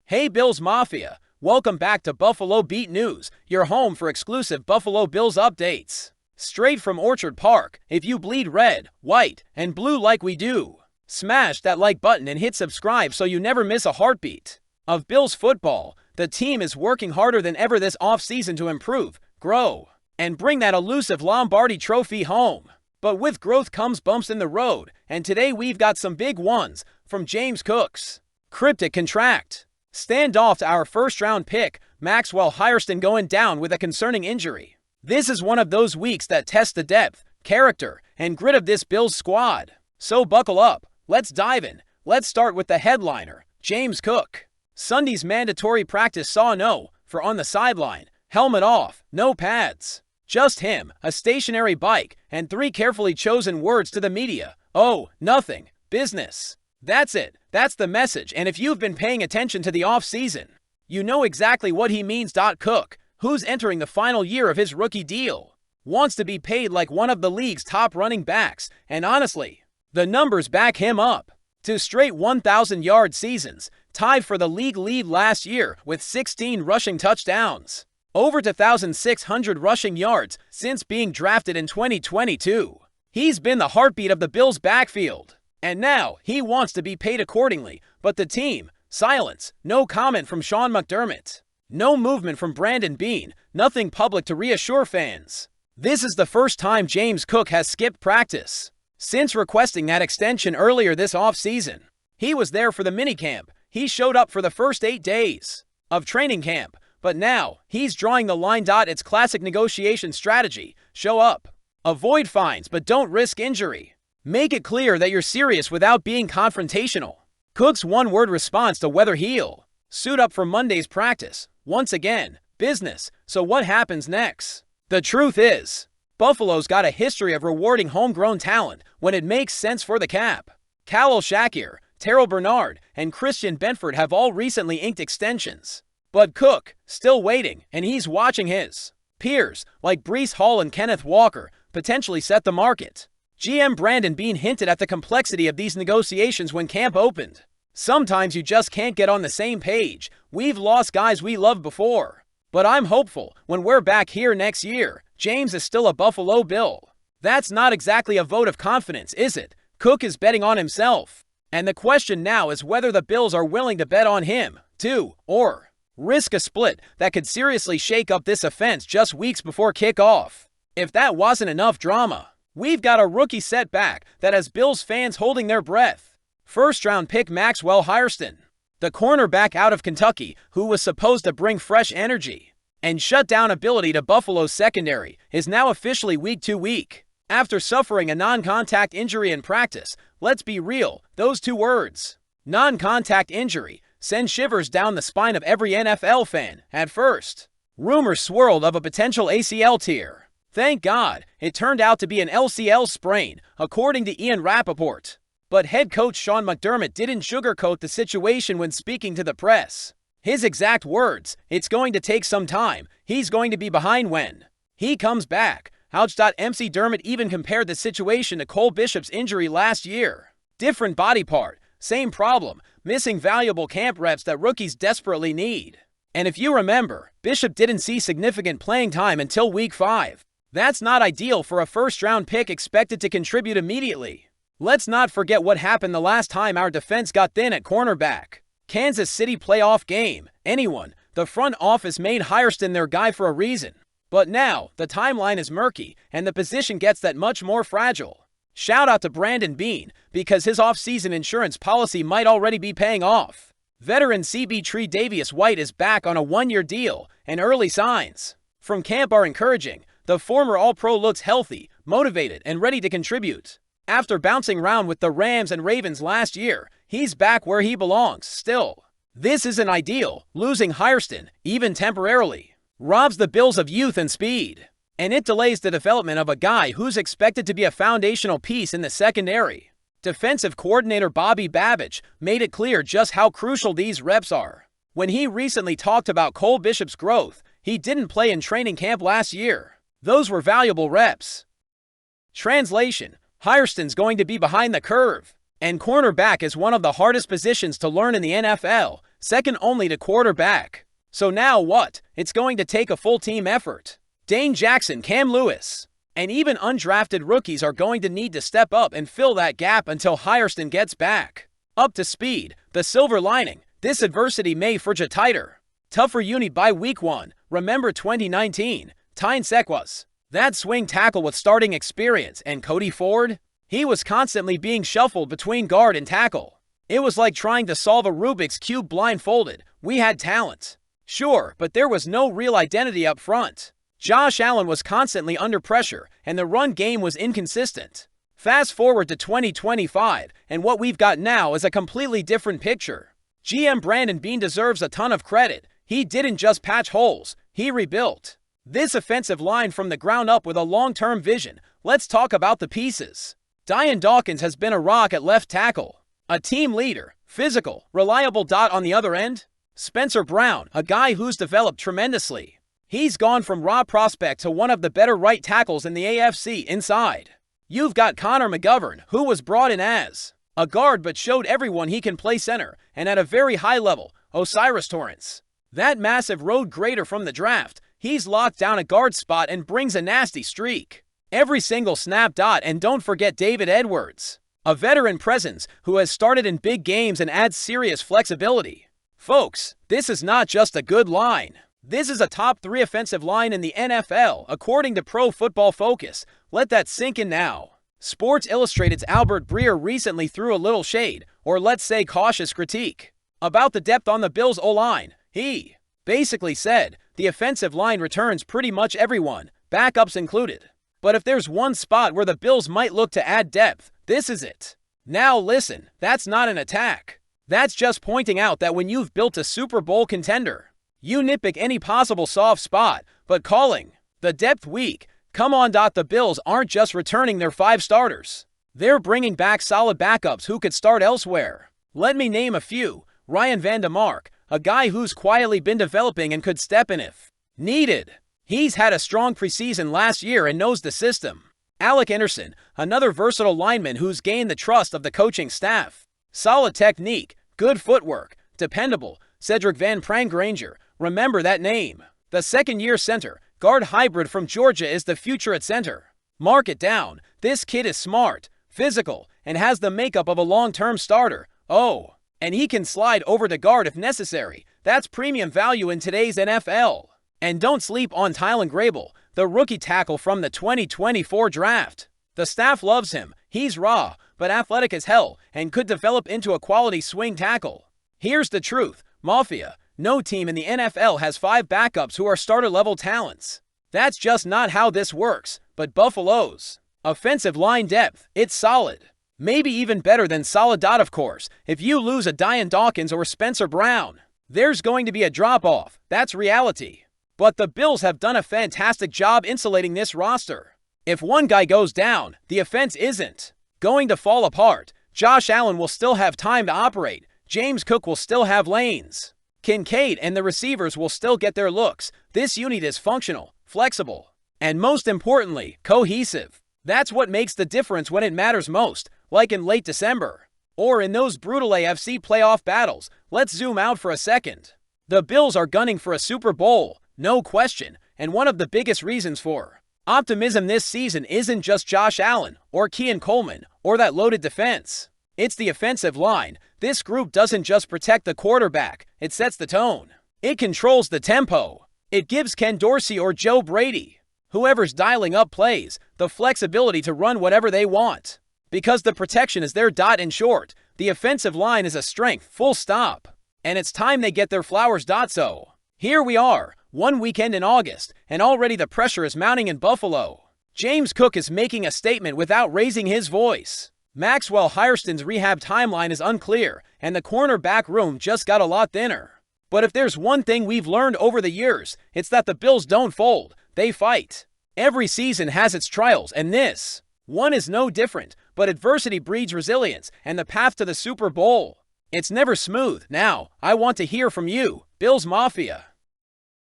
Hey Bills Mafia, welcome back to Buffalo Beat News, your home for exclusive Buffalo Bills updates. Straight from Orchard Park, if you bleed red, white, and blue like we do, smash that like button and hit subscribe so you never miss a heartbeat of Bills football. The team is working harder than ever this offseason to improve, grow, and bring that elusive Lombardi trophy home. But with growth comes bumps in the road, and today we've got some big ones from James Cook's cryptic contract standoff to our first-round pick, Maxwell Hairston, going down with a concerning injury. This is one of those weeks that test the depth, character, and grit of this Bills squad. So buckle up, let's dive in. Let's start with the headliner, James Cook. Sunday's mandatory practice saw no for on the sideline, helmet off, no pads. Just him, a stationary bike, and 3 carefully chosen words to the media. Oh, nothing. Business. That's it. That's the message, and if you've been paying attention to the offseason, you know exactly what he means. Cook, who's entering the final year of his rookie deal, wants to be paid like one of the league's top running backs, and honestly, the numbers back him up. 2 straight 1,000-yard seasons, tied for the league lead last year with 16 rushing touchdowns. Over 2,600 rushing yards since being drafted in 2022. He's been the heartbeat of the Bills' backfield. And now, he wants to be paid accordingly, but the team, silence, no comment from Sean McDermott. No movement from Brandon Beane, nothing public to reassure fans. This is the first time James Cook has skipped practice since requesting that extension earlier this offseason. He was there for the minicamp, he showed up for the first 8 days of training camp, but now, he's drawing the line. It's classic negotiation strategy, show up, avoid fines but don't risk injury. Make it clear that you're serious without being confrontational. Cook's one-word response to whether he'll suit up for Monday's practice. Once again, business. So what happens next? The truth is, Buffalo's got a history of rewarding homegrown talent when it makes sense for the cap. Khalil Shakir, Terrell Bernard, and Christian Benford have all recently inked extensions. But Cook, still waiting, and he's watching his peers, like Breece Hall and Kenneth Walker, potentially set the market. GM Brandon Beane hinted at the complexity of these negotiations when camp opened. Sometimes you just can't get on the same page. We've lost guys we loved before. But I'm hopeful when we're back here next year, James is still a Buffalo Bill. That's not exactly a vote of confidence, is it? Cook is betting on himself. And the question now is whether the Bills are willing to bet on him, too, or risk a split that could seriously shake up this offense just weeks before kickoff. If that wasn't enough drama, we've got a rookie setback that has Bills fans holding their breath. First-round pick Maxwell Hairston, the cornerback out of Kentucky who was supposed to bring fresh energy and shut-down ability to Buffalo's secondary, is now officially week to week. After suffering a non-contact injury in practice, let's be real, those 2 words, non-contact injury, send shivers down the spine of every NFL fan at first. Rumors swirled of a potential ACL tear. Thank God, it turned out to be an LCL sprain, according to Ian Rappaport. But head coach Sean McDermott didn't sugarcoat the situation when speaking to the press. His exact words, "It's going to take some time. He's going to be behind when he comes back." MC Dermott even compared the situation to Cole Bishop's injury last year. Different body part, same problem, missing valuable camp reps that rookies desperately need. And if you remember, Bishop didn't see significant playing time until week 5. That's not ideal for a first-round pick expected to contribute immediately. Let's not forget what happened the last time our defense got thin at cornerback. Kansas City playoff game. The front office made Hairston their guy for a reason. But now, the timeline is murky, and the position gets that much more fragile. Shout out to Brandon Beane, because his off-season insurance policy might already be paying off. Veteran CB Tre'Davious White is back on a 1-year deal, and early signs from camp are encouraging. The former All-Pro looks healthy, motivated, and ready to contribute. After bouncing around with the Rams and Ravens last year, he's back where he belongs, still. This isn't ideal. Losing Hairston, even temporarily, robs the Bills of youth and speed. And it delays the development of a guy who's expected to be a foundational piece in the secondary. Defensive coordinator Bobby Babich made it clear just how crucial these reps are. When he recently talked about Cole Bishop's growth, he didn't play in training camp last year. Those were valuable reps. Translation: Hairston's going to be behind the curve. And cornerback is one of the hardest positions to learn in the NFL. second only to quarterback. So now what? It's going to take a full team effort. Dane Jackson, Cam Lewis, and even undrafted rookies are going to need to step up and fill that gap until Hairston gets back up to speed. The silver lining, this adversity may forge a tougher unit by week 1. Remember 2019, Tyne Sequas, that swing tackle with starting experience, and Cody Ford? He was constantly being shuffled between guard and tackle. It was like trying to solve a Rubik's Cube blindfolded. We had talent, sure, but there was no real identity up front. Josh Allen was constantly under pressure, and the run game was inconsistent. Fast forward to 2025, and what we've got now is a completely different picture. GM Brandon Beane deserves a ton of credit. He didn't just patch holes, he rebuilt this offensive line from the ground up with a long-term vision. Let's talk about the pieces. Dion Dawkins has been a rock at left tackle, a team leader, physical, reliable dot on the other end. Spencer Brown, a guy who's developed tremendously. He's gone from raw prospect to one of the better right tackles in the AFC inside. You've got Connor McGovern, who was brought in as a guard but showed everyone he can play center, and at a very high level. O'Cyrus Torrence, that massive road grader from the draft, he's locked down a guard spot and brings a nasty streak every single snap. And don't forget David Edwards, a veteran presence who has started in big games and adds serious flexibility. Folks, this is not just a good line. This is a top 3 offensive line in the NFL, according to Pro Football Focus. Let that sink in now. Sports Illustrated's Albert Breer recently threw a little shade, or let's say cautious critique, about the depth on the Bills' O-line. He basically said, the offensive line returns pretty much everyone, backups included. But if there's one spot where the Bills might look to add depth, this is it. Now listen, that's not an attack. That's just pointing out that when you've built a Super Bowl contender, you nitpick any possible soft spot, but calling the depth weak, come on. The Bills aren't just returning their 5 starters. They're bringing back solid backups who could start elsewhere. Let me name a few. Ryan Vandemark, a guy who's quietly been developing and could step in if needed. He's had a strong preseason last year and knows the system. Alec Anderson, another versatile lineman who's gained the trust of the coaching staff. Solid technique, good footwork, dependable. Cedric Van Prangranger, remember that name. The second-year center, guard hybrid from Georgia is the future at center. Mark it down, this kid is smart, physical, and has the makeup of a long-term starter. Oh, and he can slide over to guard if necessary. That's premium value in today's NFL. And don't sleep on Tylan Grable, the rookie tackle from the 2024 draft. The staff loves him. He's raw, but athletic as hell, and could develop into a quality swing tackle. Here's the truth, Mafia. No team in the NFL has 5 backups who are starter-level talents. That's just not how this works, but Buffalo's offensive line depth, it's solid. Maybe even better than solid. Of course, if you lose a Dion Dawkins or Spencer Brown, there's going to be a drop-off. That's reality. But the Bills have done a fantastic job insulating this roster. If one guy goes down, the offense isn't going to fall apart. Josh Allen will still have time to operate. James Cook will still have lanes. Kincaid and the receivers will still get their looks. This unit is functional, flexible, and most importantly, cohesive. That's what makes the difference when it matters most, like in late December, or in those brutal AFC playoff battles. Let's zoom out for a second. The Bills are gunning for a Super Bowl, no question, and one of the biggest reasons for optimism this season isn't just Josh Allen, or Keon Coleman, or that loaded defense. It's the offensive line. This group doesn't just protect the quarterback, it sets the tone. It controls the tempo. It gives Ken Dorsey or Joe Brady, whoever's dialing up plays, the flexibility to run whatever they want. Because the protection is there. In short, the offensive line is a strength, full stop. And it's time they get their flowers. So, here we are, one weekend in August, and already the pressure is mounting in Buffalo. James Cook is making a statement without raising his voice. Maxwell Hairston's rehab timeline is unclear, and the cornerback room just got a lot thinner. But if there's one thing we've learned over the years, it's that the Bills don't fold, they fight. Every season has its trials, and this one is no different, but adversity breeds resilience, and the path to the Super Bowl, it's never smooth. Now, I want to hear from you, Bills Mafia.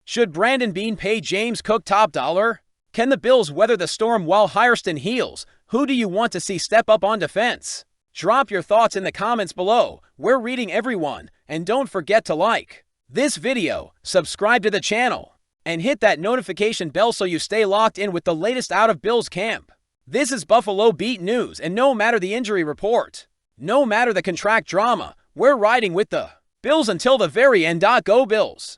Should Brandon Beane pay James Cook top dollar? Can the Bills weather the storm while Hairston heals? Who do you want to see step up on defense? Drop your thoughts in the comments below. We're reading everyone, and don't forget to like this video, subscribe to the channel, and hit that notification bell so you stay locked in with the latest out of Bills camp. This is Buffalo Beat News, and no matter the injury report, no matter the contract drama, we're riding with the Bills until the very end. Go Bills!